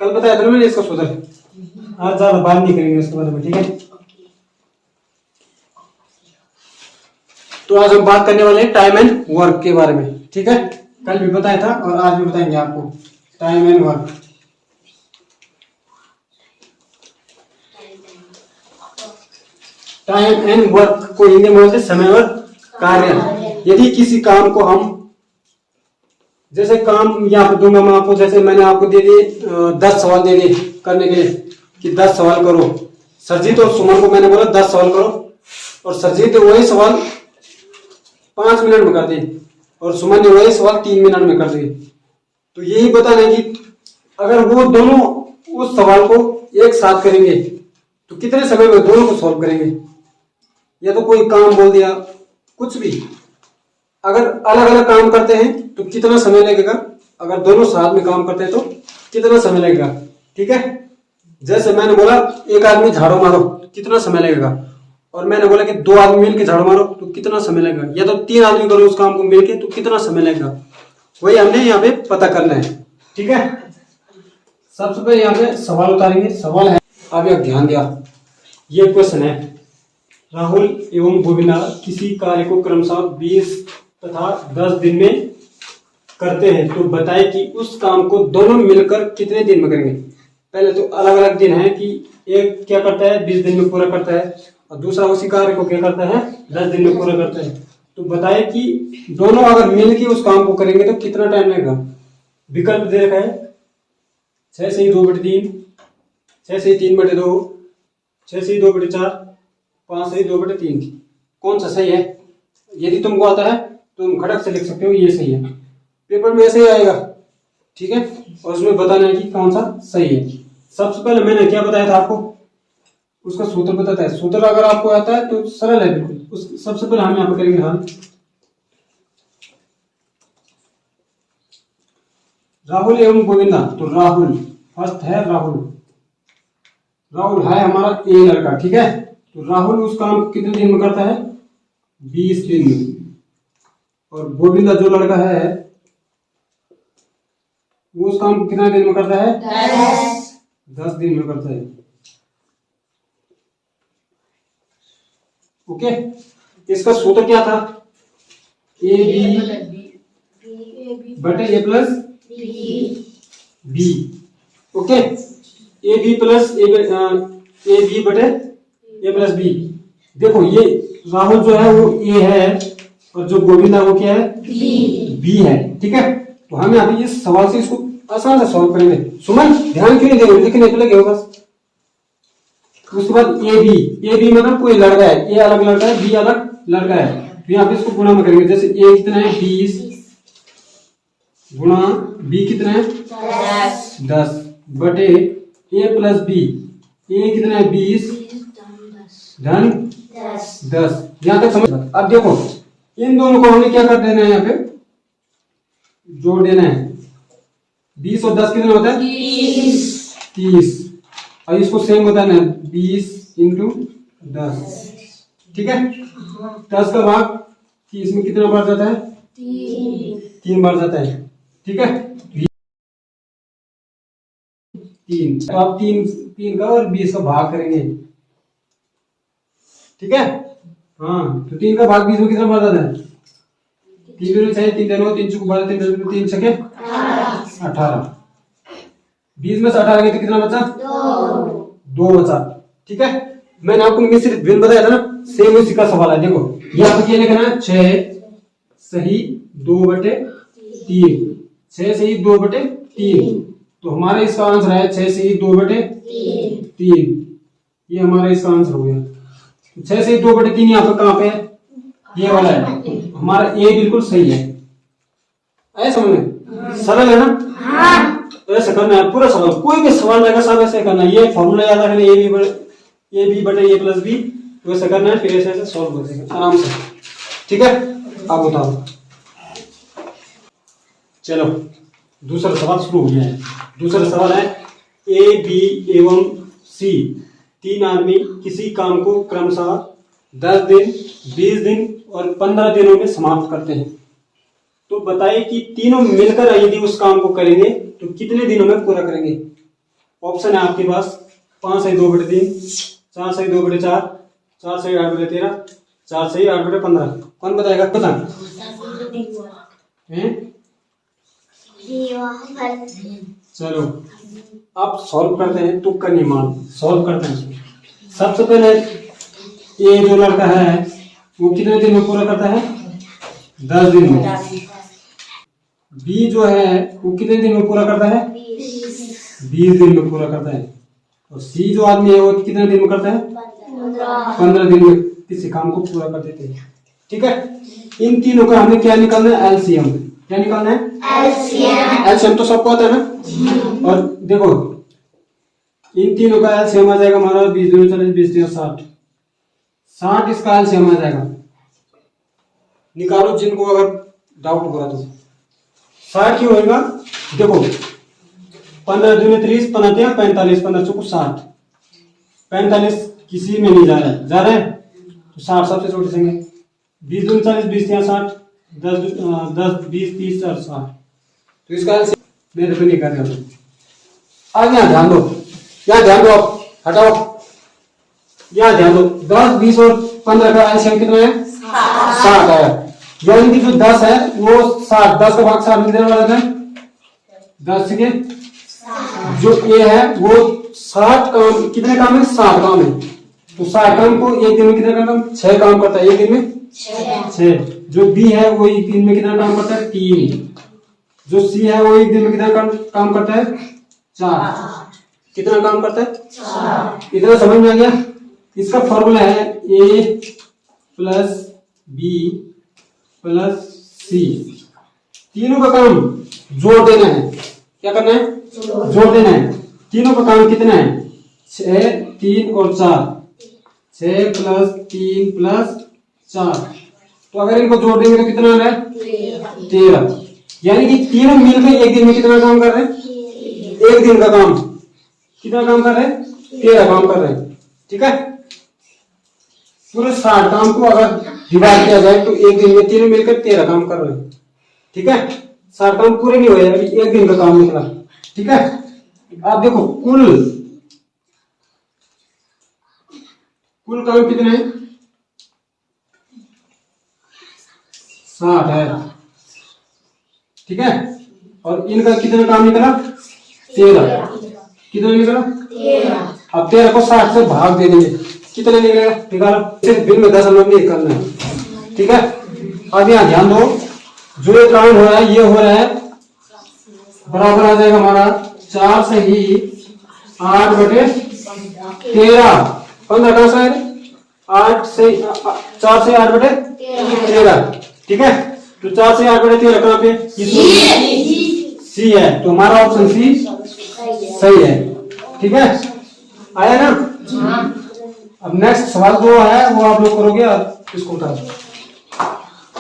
कल बताया था ना मैंने इसका सूत्र। आज ज्यादा बात नहीं करेंगे इसके बारे में, ठीक है। तो आज हम बात करने वाले हैं टाइम एंड वर्क के बारे में, ठीक है। कल भी बताया था और आज भी बताएंगे आपको time and work. Time and work को हिंदी में बोलते समय और कार्य। यदि किसी काम को हम, जैसे काम यहाँ पे दूंगा मैं आपको, जैसे मैंने आपको दे दिए 10 सवाल दे दिए करने के लिए कि 10 सवाल करो। सरजीत और सुमन को मैंने बोला 10 सवाल करो, और सरजीत ने वही सवाल 5 मिनट में कर दिए और सुमन ने वही सवाल 3 मिनट में कर दिए। तो यही बताना है कि अगर वो दोनों उस सवाल को एक साथ करेंगे तो कितने समय में दोनों को सॉल्व करेंगे। या तो कोई काम बोल दिया, कुछ भी, अगर अलग अलग काम करते हैं तो कितना समय लगेगा, अगर दोनों साथ में काम करते हैं तो कितना समय लगेगा, ठीक है। जैसे मैंने बोला एक आदमी झाड़ू मारो, कितना समय लगेगा, और मैंने बोला कि 2 आदमी मिलकर झाड़ू मारो तो कितना समय लगेगा, या तो 3 आदमी करो उस काम को मिलके तो कितना समय लगेगा। वही हमने यहाँ पे पता करना है, ठीक है। सबसे पहले यहाँ पे सवाल उतारेंगे। सवाल है, आप यहाँ ध्यान दिया, ये क्वेश्चन है, राहुल एवं गोविंदा किसी कार्य को क्रमशः 20 तथा 10 दिन में करते हैं, तो बताए कि उस काम को दोनों मिलकर कितने दिन में करेंगे। पहले तो अलग अलग दिन है कि एक क्या करता है 20 दिन में पूरा करता है और दूसरा उसी कार्य को क्या करता है 10 दिन में पूरा करता है। तो बताए कि दोनों अगर मिलकर उस काम को करेंगे तो कितना टाइम लगेगा। विकल्प दे रखा है 6 से 2/3, 6 से 3/2, 6 से 2/4, 5 से 2/3। कौन सा सही है? यदि तुमको आता है तो तुम खड़क से लिख सकते हो ये सही है, पेपर में ऐसे ही आएगा, ठीक है। और उसमें बताना है कि कौन सा सही है। सबसे पहले मैंने क्या बताया था आपको, उसका सूत्र बताता है। सूत्र अगर आपको आता है तो सरल है बिल्कुल। सबसे पहले हम यहाँ पे करेंगे हल। राहुल एवं गोविंदा, तो राहुल फर्स्ट है, राहुल है हमारा ए लड़का, ठीक है। तो राहुल उस काम को कितने दिन में करता है 20 दिन में, और गोविंदा जो लड़का है वो उस काम को कितना दिन में करता है 10 दिन में करता है, ओके। इसका सूत्र क्या था, ए बी बटे A plus B, okay. A B plus A B बटे ए प्लस बी। देखो ये राहुल जो है वो ए है और जो गोविंदा वो क्या है बी है, ठीक है। तो हम यहाँ पे इस सवाल से इसको आसान से सॉल्व करेंगे। सुमन ध्यान क्यों नहीं देंगे, लिखने तो लगे हो बस। उसके बाद ए बी मतलब कोई लड़का है, ए अलग लड़का है, बी अलग लड़का है, तो यहाँ पे इसको गुणा में करेंगे। जैसे ए कितना है 20 गुणा बी कितना है 10 बटे ए प्लस बी, ए कितना है 20 धन 10। यहाँ तक समझ। अब देखो इन दोनों को हमें क्या कर देना है, यहाँ पे जोड़ देना है। 20 और 10 कितना होता है 30। और इसको सेम बताना है 20 × 10, ठीक है। 10 का भाग 30 में कितना बार जाता है 3 बार जाता है, ठीक है। 3, तो आप 3 का और 20 का भाग करेंगे, ठीक है। हाँ, तो 3 का भाग 20 में कितना बार जाता है 3 दूनी 6, 3 दूनी 3 चौको 12, 3 छके 18। 20 में से 18 गए तो कितना बचा 2 बचा, ठीक है। मैंने आपको मिश्रित भिन्न बताया था ना, सेम उसी का सवाल है। देखो यहाँ पे क्या लिखना है 6 सही 2/3, 6 सही 2/3। तो हमारा इसका आंसर है 6 सही 2/3। ये हमारा इसका आंसर हो गया। 6 सही 2/3 यहाँ पे कहाँ पे है, ये वाला है। तो हमारा ए बिल्कुल सही है। ऐसा समझ में सरल है ना। ऐसे करना है पूरा सवाल, कोई भी सवाल रहेगा सब ऐसे करना है। ये फॉर्मूला याद रखना, ए बी बटे ए प्लस बी, वैसे करना है, फिर ऐसे सॉल्व हो जाएगा आराम से, ठीक है। अब बताओ, चलो दूसरा सवाल शुरू हो गया है। दूसरा सवाल है ए बी एवं सी 3 आदमी किसी काम को क्रमशः 10 दिन 20 दिन और 15 दिनों में समाप्त करते हैं, तो बताइए कि तीनों मिलकर यदि उस काम को करेंगे तो कितने दिनों में पूरा करेंगे। ऑप्शन है आपके पास 5 सही 2/3, 4 सही 2/4, 4 सही 8/13, 4 सही 8/15। कौन बताएगा? बता। चलो अब सॉल्व करते हैं, तुक्का नहीं मार, सॉल्व करते हैं। सबसे पहले ये जो लड़का है वो कितने दिन में पूरा करता है? 10 दिन में। बी जो है वो कितने दिन में पूरा करता है? 20 दिन में पूरा करता है। और सी जो आदमी है वो कितने दिन में करता है? 15 दिन में किसी काम को पूरा कर देते हैं। ठीक है, इन तीनों का हमें क्या निकालना है? एलसीएम। क्या निकालना है? एलसीएम। एलसीएम तो सबको आता है ना। और देखो इन तीनों का एलसीएम आ जाएगा हमारा 20 दूनी 40, 20 तीन 60। 60 इसका एलसीएम आ जाएगा। निकालो जिनको अगर डाउट होगा तो। 60 क्यों होगा? देखो 15 दूनी 30, 15 45, 15 चौको 60। 45 किसी में नहीं जा रहा है, जा रहा है तो 60 सबसे छोटे संख्या। 20 दूनी 40, 20 तीन 60, 10 20 30 और 60। तो इसका एलसीएम मेरे को नहीं कर रहा। अब यहाँ ध्यान दो, यहाँ ध्यान दो, आप हटाओ, यहाँ ध्यान दो। 10 20 और 15 का एलसीएम कितना है? 60 आया। यानी कि जो 10 है वो 60, 10 का भाग 60 में देने वाला है 10 के। जो ए है वो 60 काम, कितने काम है? 60 काम है। तो 60 काम को एक दिन में कितना काम? 6 काम करता है एक दिन में 6। जो बी है वो एक दिन में कितना काम करता है? 3। जो सी है वो एक दिन में कितना काम करता है? 4। कितना काम करता है? 4। इतना समझ में आ गया? इसका फॉर्मूला है ए प्लस बी प्लस सी। तीनों का काम जोड़ देना है। क्या करना है? जोड़ देना है। तीनों का काम कितना है? 6 3 और 4। 6 प्लस 3 प्लस 4। तो अगर इनको जोड़ देंगे तो कितना आ रहा है? 13। यानी कि तीनों मिलकर एक दिन में कितना काम कर रहे हैं? एक दिन का काम कितना काम कर रहे हैं? 13 काम कर रहे हैं। ठीक है, पूरे 60 काम को अगर डिवाइड किया जाए तो एक दिन में तीनों मिलकर 13 काम कर रहे हैं। ठीक है, 60 काम पूरे नहीं हुए, अभी एक दिन का काम निकला। ठीक है, आप देखो कुल काम कितने हैं? 60 है। ठीक है, और इनका कितना काम निकला? 13। कितना निकला? 13। अब 13 को 60 से भाग दे देंगे, कितना निकलेगा? निकालो। सिर्फ बिन में 10 नहीं करना है। ठीक है, अब यहाँ ध्यान दो, जो ये काम हो रहा है ये हो रहा है बराबर आ जाएगा हमारा 4 से ही 8/13। 15 कहां से है? 8 से 4 से 8/13। ठीक है, तो 4 से 8/13 कहां पे? सी है। तो हमारा ऑप्शन सी सही है। ठीक है, आया ना? अब नेक्स्ट सवाल जो है वो आप लोग करोगे और इसको उठा दो।